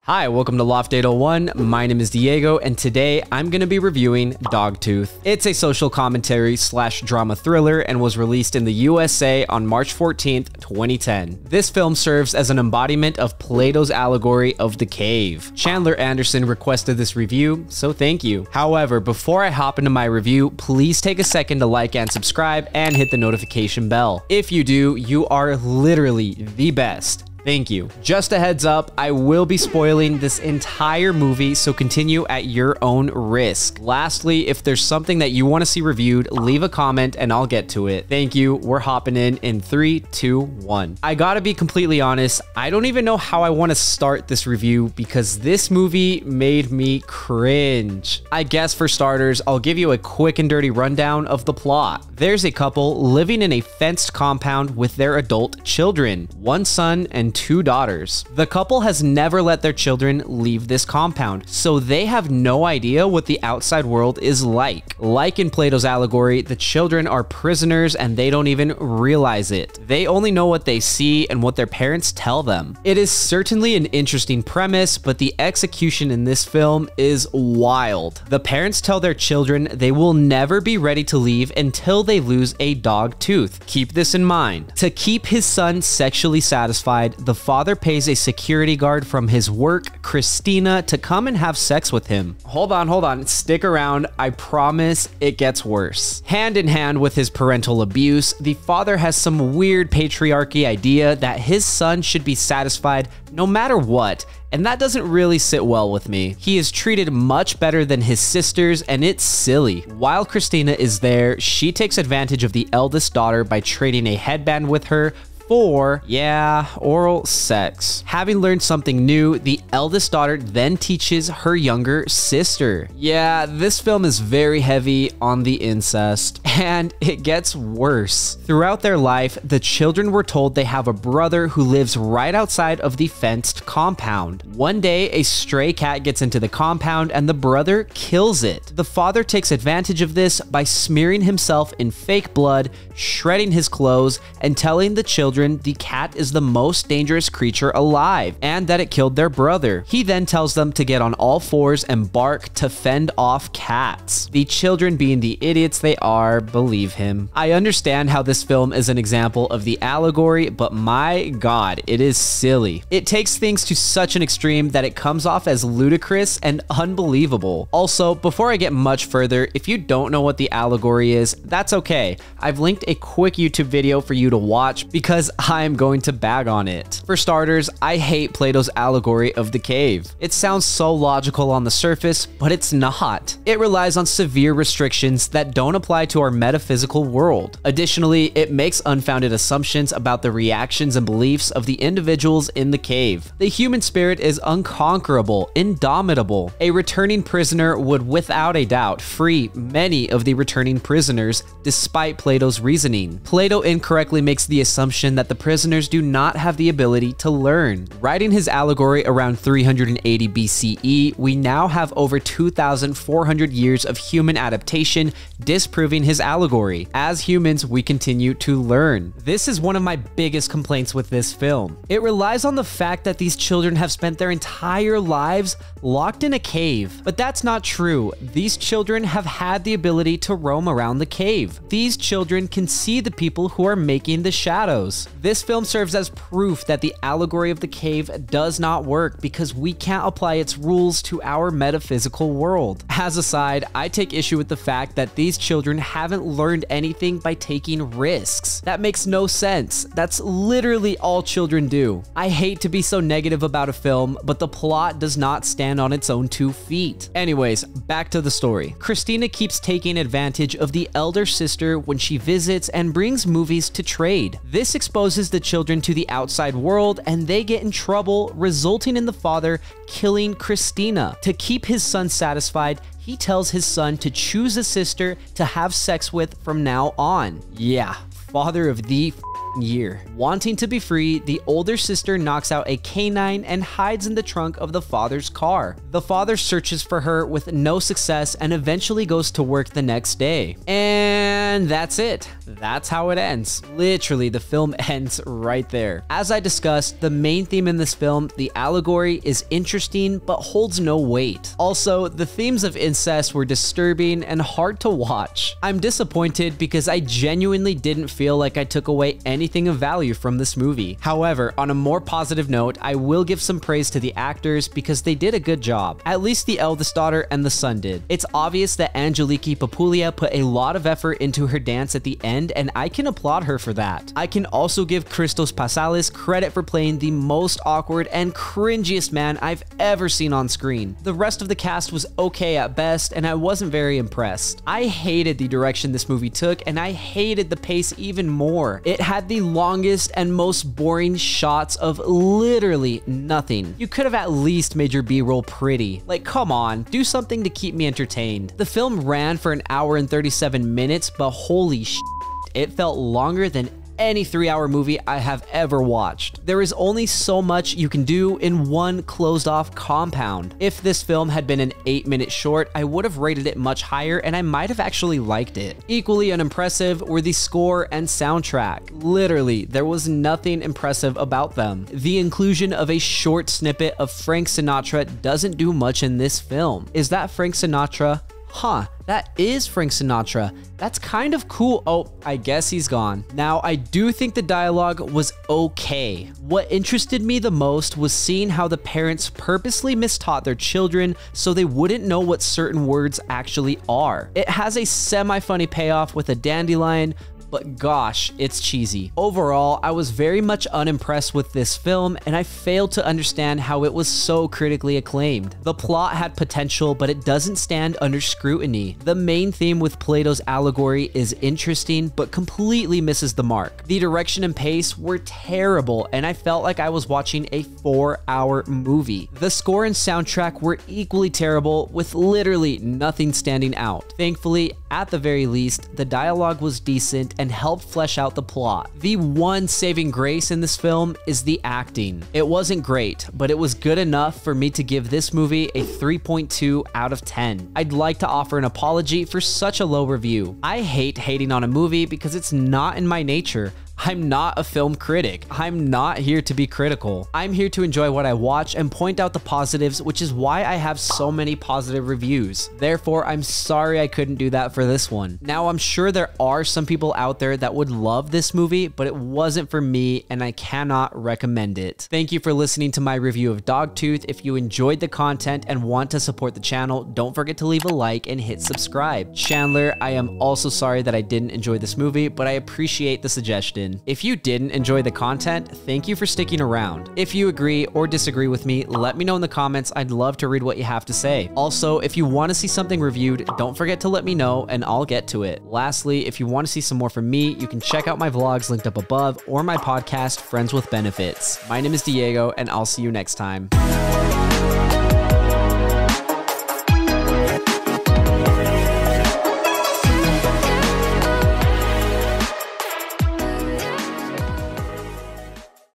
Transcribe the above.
Hi, welcome to Loft 801. My name is Diego, and today I'm going to be reviewing Dogtooth. It's a social commentary slash drama thriller and was released in the USA on March 14th, 2010. This film serves as an embodiment of Plato's allegory of the cave. Chandler Anderson requested this review, so thank you. However, before I hop into my review, please take a second to like and subscribe and hit the notification bell. If you do, you are literally the best. Thank you. Just a heads up, I will be spoiling this entire movie, so continue at your own risk. Lastly, if there's something that you want to see reviewed, leave a comment and I'll get to it. Thank you. We're hopping in 3, 2, 1. I gotta be completely honest, I don't even know how I want to start this review because this movie made me cringe. I guess for starters, I'll give you a quick and dirty rundown of the plot. There's a couple living in a fenced compound with their adult children, one son and 2 daughters. The couple has never let their children leave this compound, so they have no idea what the outside world is like. Like in Plato's allegory, the children are prisoners and they don't even realize it. They only know what they see and what their parents tell them. It is certainly an interesting premise, but the execution in this film is wild. The parents tell their children they will never be ready to leave until they lose a dog tooth. Keep this in mind. To keep his son sexually satisfied, the father pays a security guard from his work, Christina, to come and have sex with him. Hold on, stick around. I promise it gets worse. Hand in hand with his parental abuse, the father has some weird patriarchy idea that his son should be satisfied no matter what, and that doesn't really sit well with me. He is treated much better than his sisters, and it's silly. While Christina is there, she takes advantage of the eldest daughter by trading a headband with her for, oral sex. Having learned something new, the eldest daughter then teaches her younger sister. Yeah, this film is very heavy on the incest, and it gets worse. Throughout their life, the children were told they have a brother who lives right outside of the fenced compound. One day, a stray cat gets into the compound and the brother kills it. The father takes advantage of this by smearing himself in fake blood, shredding his clothes, and telling the children the cat is the most dangerous creature alive and that it killed their brother. He then tells them to get on all fours and bark to fend off cats. The children, being the idiots they are, believe him. I understand how this film is an example of the allegory, but my god, it is silly. It takes things to such an extreme that it comes off as ludicrous and unbelievable. Also, before I get much further, if you don't know what the allegory is, that's okay. I've linked a quick YouTube video for you to watch because I'm going to bag on it. For starters, I hate Plato's allegory of the cave. It sounds so logical on the surface, but it's not. It relies on severe restrictions that don't apply to our metaphysical world. Additionally, it makes unfounded assumptions about the reactions and beliefs of the individuals in the cave. The human spirit is unconquerable, indomitable. A returning prisoner would without a doubt free many of the returning prisoners despite Plato's reasoning. Plato incorrectly makes the assumption that the prisoners do not have the ability to learn. Writing his allegory around 380 BCE, we now have over 2,400 years of human adaptation disproving his allegory. As humans, we continue to learn. This is one of my biggest complaints with this film. It relies on the fact that these children have spent their entire lives locked in a cave, but that's not true. These children have had the ability to roam around the cave. These children can see the people who are making the shadows. This film serves as proof that the allegory of the cave does not work because we can't apply its rules to our metaphysical world. As a side, I take issue with the fact that these children haven't learned anything by taking risks. That makes no sense. That's literally all children do. I hate to be so negative about a film, but the plot does not stand on its own 2 feet. Anyways, back to the story. Christina keeps taking advantage of the elder sister when she visits and brings movies to trade. This exposes the children to the outside world and they get in trouble, resulting in the father killing Christina. To keep his son satisfied, he tells his son to choose a sister to have sex with from now on. Yeah, father of the year. Wanting to be free, the older sister knocks out a canine and hides in the trunk of the father's car. The father searches for her with no success and eventually goes to work the next day. And that's it. that's how it ends. Literally, the film ends right there. As I discussed, the main theme in this film, the allegory, is interesting but holds no weight. Also, the themes of incest were disturbing and hard to watch. I'm disappointed because I genuinely didn't feel like I took away anything of value from this movie. However, on a more positive note, I will give some praise to the actors because they did a good job. At least the eldest daughter and the son did. It's obvious that Angeliki Papulia put a lot of effort into her dance at the end, and I can applaud her for that. I can also give Christos Passalis credit for playing the most awkward and cringiest man I've ever seen on screen. The rest of the cast was okay at best, and I wasn't very impressed. I hated the direction this movie took, and I hated the pace even more. It had the longest and most boring shots of literally nothing. You could have at least made your B-roll pretty. Like, come on, do something to keep me entertained. The film ran for an hour and 37 minutes, but holy shit, it felt longer than any 3-hour movie I have ever watched. There is only so much you can do in one closed-off compound. If this film had been an 8-minute short, I would have rated it much higher and I might have actually liked it. Equally unimpressive were the score and soundtrack. Literally, there was nothing impressive about them. The inclusion of a short snippet of Frank Sinatra doesn't do much in this film. Is that Frank Sinatra? Huh, that is Frank Sinatra. That's kind of cool. Oh, I guess he's gone. Now, I do think the dialogue was okay. What interested me the most was seeing how the parents purposely mistaught their children so they wouldn't know what certain words actually are. It has a semi-funny payoff with a dandelion, but gosh, it's cheesy. Overall, I was very much unimpressed with this film, and I failed to understand how it was so critically acclaimed. The plot had potential, but it doesn't stand under scrutiny. The main theme with Plato's allegory is interesting, but completely misses the mark. The direction and pace were terrible, and I felt like I was watching a 4-hour movie. The score and soundtrack were equally terrible, with literally nothing standing out. Thankfully, at the very least, the dialogue was decent and helped flesh out the plot. The one saving grace in this film is the acting. It wasn't great, but it was good enough for me to give this movie a 3.2 out of 10. I'd like to offer an apology for such a low review. I hate hating on a movie because it's not in my nature. I'm not a film critic. I'm not here to be critical. I'm here to enjoy what I watch and point out the positives, which is why I have so many positive reviews. Therefore, I'm sorry I couldn't do that for this one. Now, I'm sure there are some people out there that would love this movie, but it wasn't for me and I cannot recommend it. Thank you for listening to my review of Dogtooth. If you enjoyed the content and want to support the channel, don't forget to leave a like and hit subscribe. Chandler, I am also sorry that I didn't enjoy this movie, but I appreciate the suggestion. If you didn't enjoy the content, thank you for sticking around. If you agree or disagree with me, let me know in the comments. I'd love to read what you have to say. Also, if you want to see something reviewed, don't forget to let me know and I'll get to it. Lastly, if you want to see some more from me, you can check out my vlogs linked up above or my podcast, Friends with Benefits. My name is Diego and I'll see you next time.